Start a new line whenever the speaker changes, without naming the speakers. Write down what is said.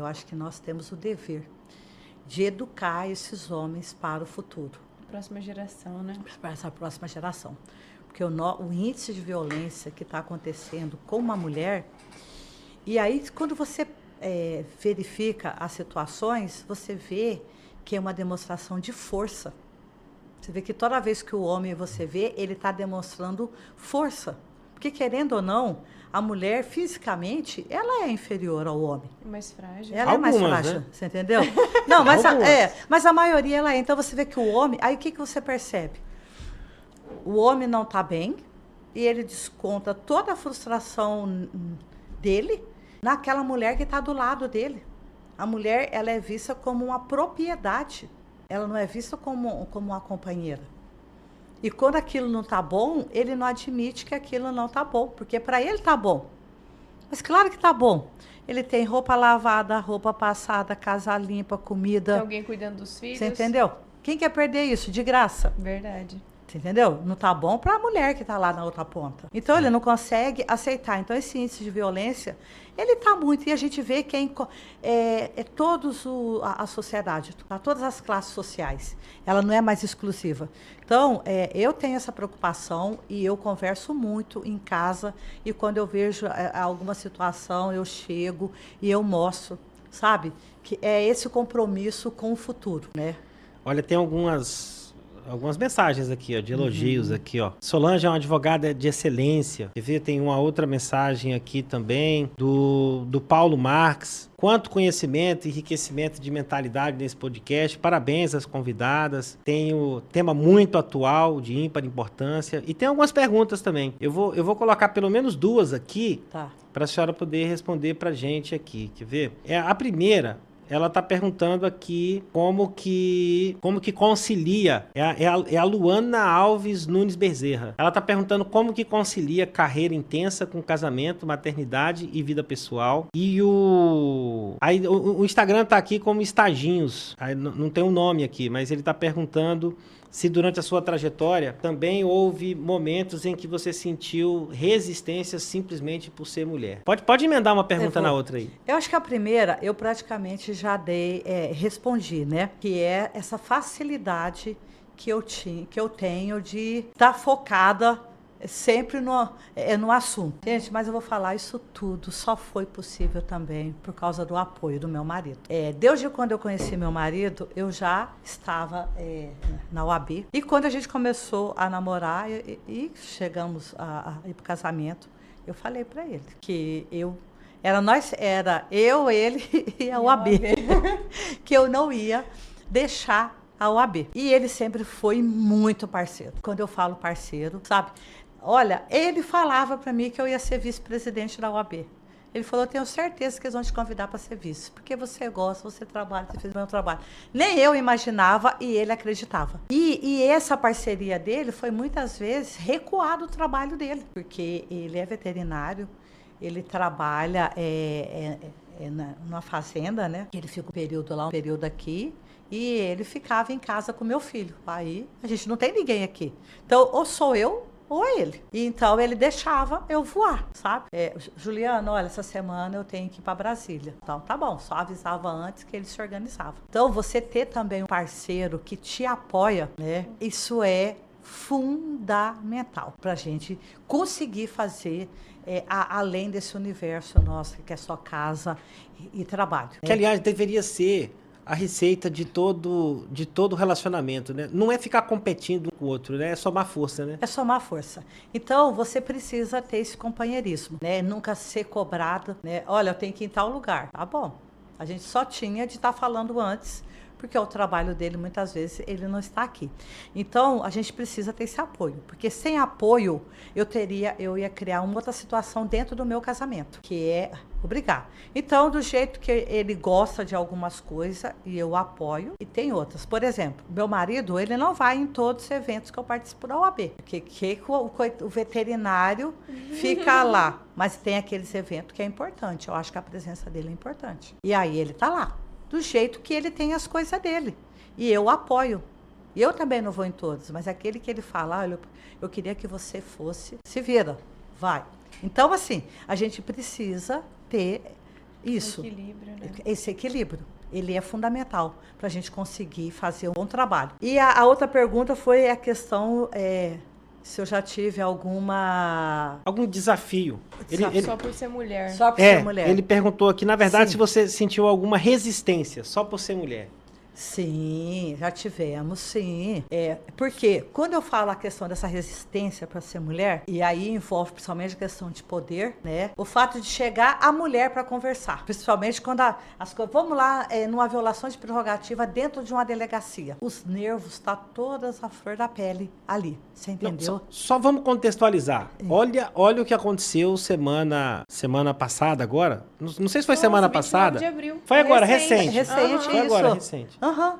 acho que nós temos o dever de educar esses homens para o futuro.
Próxima geração, né?
Para essa próxima geração. Porque o índice de violência que está acontecendo com uma mulher, e aí quando você verifica as situações, você vê que é uma demonstração de força. Você vê que toda vez que o homem você vê, ele está demonstrando força. Porque, querendo ou não, a mulher, fisicamente, ela é inferior ao homem.
É mais frágil.
Ela
Algumas,
é mais frágil,
né?
você entendeu? Não, mas
Algumas.
mas a maioria ela é. Então, você vê que o homem... Aí, o que você percebe? O homem não está bem e ele desconta toda a frustração dele naquela mulher que está do lado dele. A mulher, ela é vista como uma propriedade. Ela não é vista como uma companheira. E quando aquilo não está bom, ele não admite que aquilo não está bom, porque para ele está bom. Mas claro que está bom. Ele tem roupa lavada, roupa passada, casa limpa, comida.
Tem alguém cuidando dos filhos.
Você entendeu? Quem quer perder isso? De graça.
Verdade.
Você entendeu? Não está bom para a mulher que está lá na outra ponta. Então, ele não consegue aceitar. Então, esse índice de violência, ele está muito. E a gente vê que todos a sociedade, todas as classes sociais. Ela não é mais exclusiva. Então, eu tenho essa preocupação e eu converso muito em casa. E quando eu vejo alguma situação, eu chego e eu mostro, sabe? Que é esse compromisso com o futuro, né?
Olha, tem algumas mensagens aqui, ó, de elogios aqui, ó. Solange é uma advogada de excelência. Quer ver? Tem uma outra mensagem aqui também do Paulo Marques. Quanto conhecimento e enriquecimento de mentalidade nesse podcast. Parabéns às convidadas. Tem o tema muito atual, de ímpar importância. E tem algumas perguntas também. Eu vou colocar pelo menos duas aqui,
Tá.
para a senhora poder responder pra gente aqui. Quer ver? A primeira... Ela está perguntando aqui como que concilia. É a Luana Alves Nunes Bezerra. Ela está perguntando como que concilia carreira intensa com casamento, maternidade e vida pessoal. E o Instagram está aqui como Estaginhos. Aí não tem um nome aqui, mas ele está perguntando se durante a sua trajetória também houve momentos em que você sentiu resistência simplesmente por ser mulher. Pode emendar uma pergunta na outra aí.
Eu acho que a primeira, eu praticamente já respondi, né? Que é essa facilidade que eu tenho de estar focada sempre no assunto. Gente, mas eu vou falar, isso tudo só foi possível também por causa do apoio do meu marido. Desde quando eu conheci meu marido, eu já estava na OAB. E quando a gente começou a namorar e chegamos a ir para o casamento, eu falei para ele que era eu, ele e a OAB. Que eu não ia deixar a OAB. E ele sempre foi muito parceiro. Quando eu falo parceiro, sabe? Olha, ele falava para mim que eu ia ser vice-presidente da OAB. Ele falou, eu tenho certeza que eles vão te convidar para ser vice, porque você gosta, você trabalha, você fez o meu trabalho. Nem eu imaginava e ele acreditava. E essa parceria dele foi muitas vezes recuar do trabalho dele, porque ele é veterinário, ele trabalha numa fazenda, né? Ele fica um período lá, um período aqui, e ele ficava em casa com meu filho. Aí a gente não tem ninguém aqui. Então, ou sou eu, ou ele. E então ele deixava eu voar, sabe? Juliana, olha, essa semana eu tenho que ir para Brasília. Então tá bom, só avisava antes que ele se organizava. Então você ter também um parceiro que te apoia, né? Isso é fundamental para a gente conseguir fazer além desse universo nosso, que é só casa e trabalho.
Que, aliás, deveria ser a receita de todo relacionamento, né? Não é ficar competindo um com o outro, né? É somar força, né?
É somar força. Então, você precisa ter esse companheirismo, né? Nunca ser cobrado, né? Olha, eu tenho que ir em tal lugar. Tá bom. A gente só tinha de estar falando antes, porque o trabalho dele, muitas vezes, ele não está aqui. Então, a gente precisa ter esse apoio, porque sem apoio, eu ia criar uma outra situação dentro do meu casamento, que é obrigar. Então, do jeito que ele gosta de algumas coisas, e eu apoio, e tem outras. Por exemplo, meu marido, ele não vai em todos os eventos que eu participo da OAB, porque o veterinário fica lá, mas tem aqueles eventos que é importante, eu acho que a presença dele é importante. E aí ele está lá, do jeito que ele tem as coisas dele. E eu apoio. E eu também não vou em todos, mas aquele que ele fala, olha, eu queria que você fosse, se vira, vai. Então, assim, a gente precisa ter Isso.
Equilíbrio, né?
Esse equilíbrio, ele é fundamental para a gente conseguir fazer um bom trabalho. E a outra pergunta foi a questão se eu já tive alguma...
Algum desafio.
Só por ser mulher.
Só por ser mulher.
Ele perguntou aqui, na verdade,
Sim.
se você sentiu alguma resistência só por ser mulher.
Sim, já tivemos, sim. Porque quando eu falo a questão dessa resistência para ser mulher, e aí envolve principalmente a questão de poder, né? O fato de chegar a mulher para conversar, principalmente quando as coisas... Vamos lá, numa violação de prerrogativa dentro de uma delegacia. Os nervos tá todas à flor da pele ali, você entendeu?
Não, só vamos contextualizar. Olha o que aconteceu semana passada agora. Não sei se foi semana
29
passada.
de abril.
Foi agora, recente.
Recente,
Foi agora,
isso.
recente.
Aham.